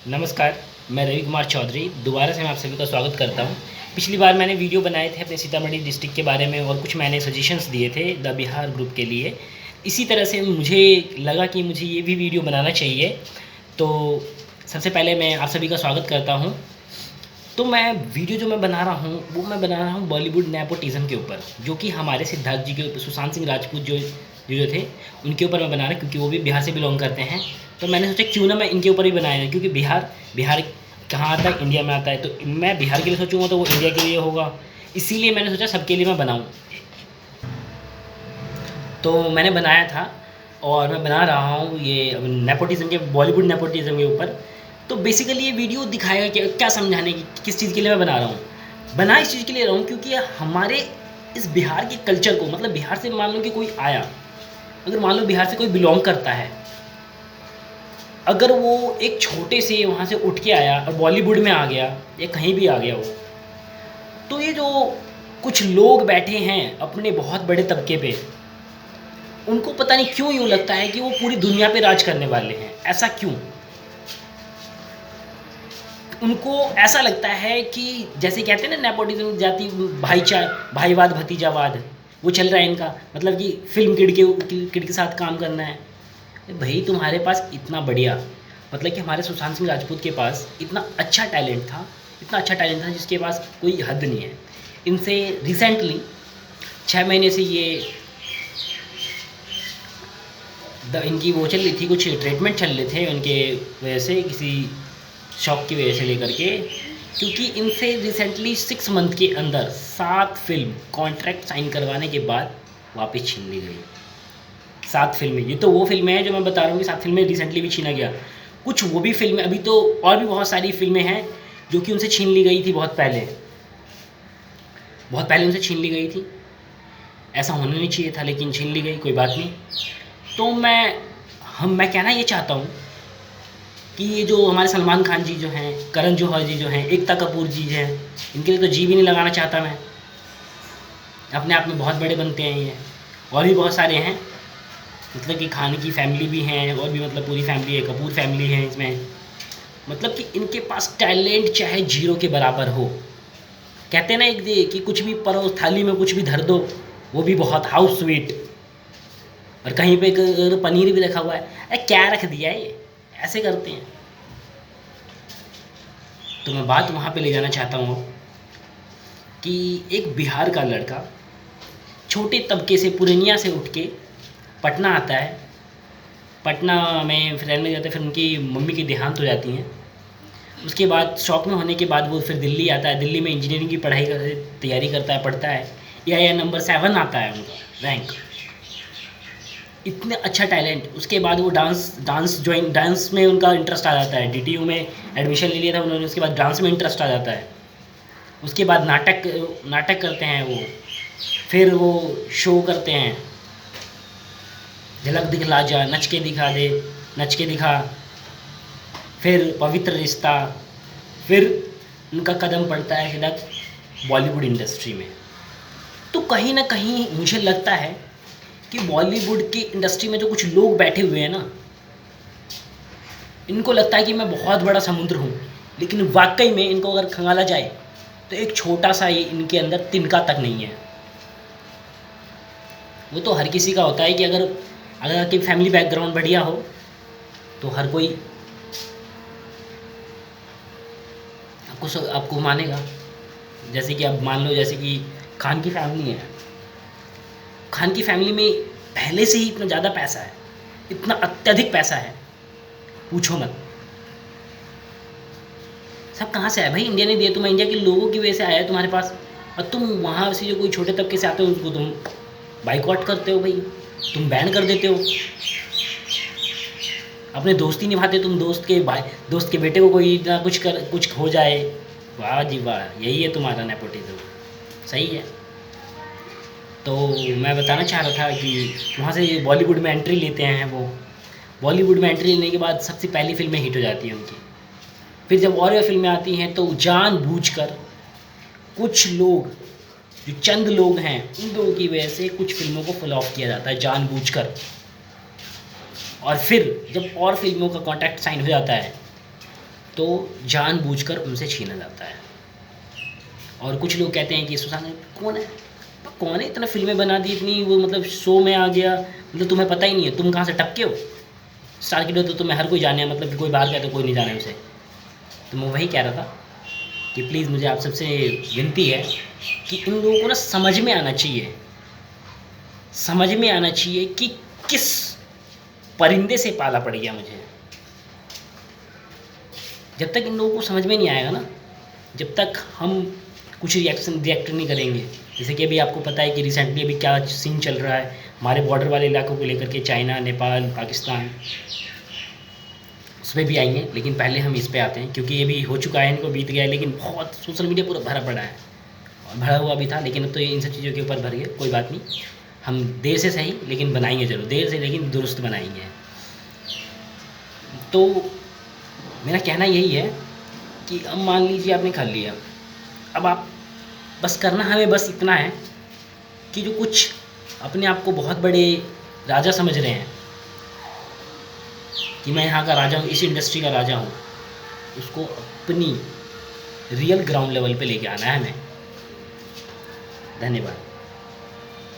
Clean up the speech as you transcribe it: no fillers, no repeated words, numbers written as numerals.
नमस्कार, मैं रवि कुमार चौधरी दोबारा से मैं आप सभी का स्वागत करता हूँ। पिछली बार मैंने वीडियो बनाए थे अपने सीतामढ़ी डिस्ट्रिक्ट के बारे में और कुछ मैंने सजेशंस दिए थे द बिहार ग्रुप के लिए। इसी तरह से मुझे लगा कि मुझे ये भी वीडियो बनाना चाहिए। तो सबसे पहले मैं आप सभी का स्वागत करता हूँ। तो मैं वीडियो जो मैं बना रहा हूँ वो मैं बना रहा हूँ बॉलीवुड नेपोटिज़्म के ऊपर, जो कि हमारे सिद्धार्थ जी के ऊपर, सुशांत सिंह राजपूत जो थे उनके ऊपर मैं बना रहा हूँ, क्योंकि वो भी बिहार से बिलोंग करते हैं। तो मैंने सोचा क्यों ना मैं इनके ऊपर ही बनाया है, क्योंकि बिहार बिहार कहाँ आता है, इंडिया में आता है। तो मैं बिहार के लिए सोचूंगा तो वो इंडिया के लिए होगा, इसीलिए मैंने सोचा सबके लिए मैं बनाऊँ। तो मैंने बनाया था और मैं बना रहा हूँ ये नेपोटिज़्म के, बॉलीवुड नेपोटिज़्म के ऊपर। तो बेसिकली ये वीडियो दिखाएगा कि क्या समझाने की, किस चीज़ के लिए मैं बना रहा हूँ। बना इस चीज़ के लिए रहा हूँ क्योंकि हमारे इस बिहार के कल्चर को, मतलब बिहार से मान लो कि कोई आया, अगर मान लो बिहार से कोई बिलोंग करता है, अगर वो एक छोटे से वहाँ से उठ के आया और बॉलीवुड में आ गया या कहीं भी आ गया हो, तो ये जो कुछ लोग बैठे हैं अपने बहुत बड़े तबके पे, उनको पता नहीं क्यों यूँ लगता है कि वो पूरी दुनिया पे राज करने वाले हैं। ऐसा क्यों? उनको ऐसा लगता है कि जैसे कहते हैं ना, नेपोटिज्म, जाति भाईवाद भतीजावाद, वो चल रहा है इनका। मतलब कि फिल्म किड के साथ काम करना है। भाई तुम्हारे पास इतना बढ़िया, मतलब कि हमारे सुशांत सिंह राजपूत के पास इतना अच्छा टैलेंट था, इतना अच्छा टैलेंट था जिसके पास कोई हद नहीं है। इनसे रिसेंटली 6 महीने से ये इनकी वो चल रही थी, कुछ ट्रीटमेंट चल रहे थे उनके वजह से, किसी शौक की वजह से लेकर के, क्योंकि इनसे रिसेंटली 6 मंथ के अंदर 7 फिल्म कॉन्ट्रैक्ट साइन करवाने के बाद वापस छीन ली गई। 7 फिल्में, ये तो वो फिल्में हैं जो मैं बता रहा हूँ कि 7 फिल्में रिसेंटली भी छीना गया। कुछ वो भी फिल्में, अभी तो और भी बहुत सारी फिल्में हैं जो कि उनसे छीन ली गई थी बहुत पहले उनसे छीन ली गई थी। ऐसा होना नहीं चाहिए था, लेकिन छीन ली गई, कोई बात नहीं। तो मैं कहना ये चाहता हूँ कि ये जो हमारे सलमान खान जी जो हैं, करण जौहर जी जो हैं, एकता कपूर जी हैं, इनके लिए तो जी भी नहीं लगाना चाहता मैं। अपने आप में बहुत बड़े बनते हैं ये। और भी बहुत सारे हैं, मतलब कि खान की फैमिली भी हैं, और भी मतलब पूरी फैमिली है, कपूर फैमिली है इसमें। मतलब कि इनके पास टैलेंट चाहे जीरो के बराबर हो। कहते हैं ना एक दे कि कुछ भी परो थाली में कुछ भी धर दो, वो भी बहुत हाउस स्वीट। और कहीं पे अगर पनीर भी रखा हुआ है, अरे क्या रख दिया है, ये ऐसे करते हैं। तो मैं बात वहाँ पे ले जाना चाहता हूँ कि एक बिहार का लड़का छोटे तबके से, पूर्णिया से उठ के पटना आता है। पटना में फिर रहने जाते हैं, फिर उनकी मम्मी की देहांत हो जाती हैं। उसके बाद शौक में होने के बाद वो फिर दिल्ली आता है। दिल्ली में इंजीनियरिंग की तैयारी करता है, पढ़ता है। या नंबर 7 आता है उनका रैंक। इतने अच्छा टैलेंट। उसके बाद वो डांस में उनका इंटरेस्ट आ जाता है। डीटीयू में एडमिशन ले लिया था उन्होंने, उसके बाद डांस में इंटरेस्ट आ जाता है। उसके बाद नाटक करते हैं वो, फिर वो शो करते हैं, झलक दिखला जा, नच के दिखा दे, नच के दिखा, फिर पवित्र रिश्ता, फिर उनका कदम पड़ता है सीधा बॉलीवुड इंडस्ट्री में। तो कहीं ना कहीं मुझे लगता है कि बॉलीवुड की इंडस्ट्री में जो कुछ लोग बैठे हुए हैं ना, इनको लगता है कि मैं बहुत बड़ा समुद्र हूँ, लेकिन वाकई में इनको अगर खंगाला जाए तो एक छोटा सा ये इनके अंदर तिनका तक नहीं है। वो तो हर किसी का होता है कि अगर आपकी फैमिली बैकग्राउंड बढ़िया हो तो हर कोई आपको मानेगा। जैसे कि अब मान लो, जैसे कि खान की फैमिली है, खान की फैमिली में पहले से ही इतना ज़्यादा पैसा है, इतना अत्यधिक पैसा है, पूछो मत। सब कहाँ से आया भाई? इंडिया ने दिया, तुम्हें इंडिया के लोगों की वजह से आया है तुम्हारे पास। और तुम वहाँ से जो कोई छोटे तबके से आते हो उसको तुम बाइकआउट करते हो भाई, तुम बैन कर देते हो। अपने दोस्ती निभाते, तुम दोस्त के बेटे को कोई ना कुछ हो जाए, वाह जी वाह, यही है तुम्हारा नेपोटिज्म। सही है। तो मैं बताना चाह रहा था कि वहाँ से बॉलीवुड में एंट्री लेते हैं वो। बॉलीवुड में एंट्री लेने के बाद सबसे पहली फिल्में हिट हो जाती हैं उनकी। फिर जब और फिल्में आती हैं तो जानबूझकर कुछ लोग, जो चंद लोग हैं, उन लोगों की वजह से कुछ फिल्मों को फ्लॉप किया जाता है जानबूझकर। और फिर जब और फिल्मों का कॉन्ट्रैक्ट साइन हो जाता है तो जानबूझकर उनसे छीना जाता है। और कुछ लोग कहते हैं कि सुशांत कौन है, इतना फिल्में बना दी, इतनी वो मतलब शो में आ गया, मतलब तुम्हें पता ही नहीं है, तुम कहाँ से टपके हो, स्टार किड तो तुम्हें हर कोई जाने, मतलब कि कोई बाहर गया तो कोई नहीं जाने उसे। तो मैं वही कह रहा था कि प्लीज़ मुझे आप सबसे विनती है कि इन लोगों को ना समझ में आना चाहिए कि किस परिंदे से पाला पड़ गया मुझे। जब तक इन लोगों को समझ में नहीं आएगा ना, जब तक हम कुछ रिएक्ट नहीं करेंगे, जैसे कि अभी आपको पता है कि रिसेंटली अभी क्या सीन चल रहा है हमारे बॉर्डर वाले इलाकों को लेकर के, चाइना, नेपाल, पाकिस्तान, उस पर भी आएंगे। लेकिन पहले हम इस पे आते हैं, क्योंकि ये भी हो चुका है, इनको बीत गया है, लेकिन बहुत सोशल मीडिया पूरा भरा पड़ा है और भरा हुआ भी था, लेकिन अब तो ये इन सब चीज़ों के ऊपर भर गया। कोई बात नहीं, हम देर से सही लेकिन बनाएंगे ज़रूर, देर से लेकिन दुरुस्त बनाएंगे। तो मेरा कहना यही है कि अब मान लीजिए आपने खा लिया, अब आप बस करना हमें बस इतना है कि जो कुछ अपने आप को बहुत बड़े राजा समझ रहे हैं कि मैं यहाँ का राजा हूँ, इस इंडस्ट्री का राजा हूँ, उसको अपनी रियल ग्राउंड लेवल पे लेके आना है हमें। धन्यवाद।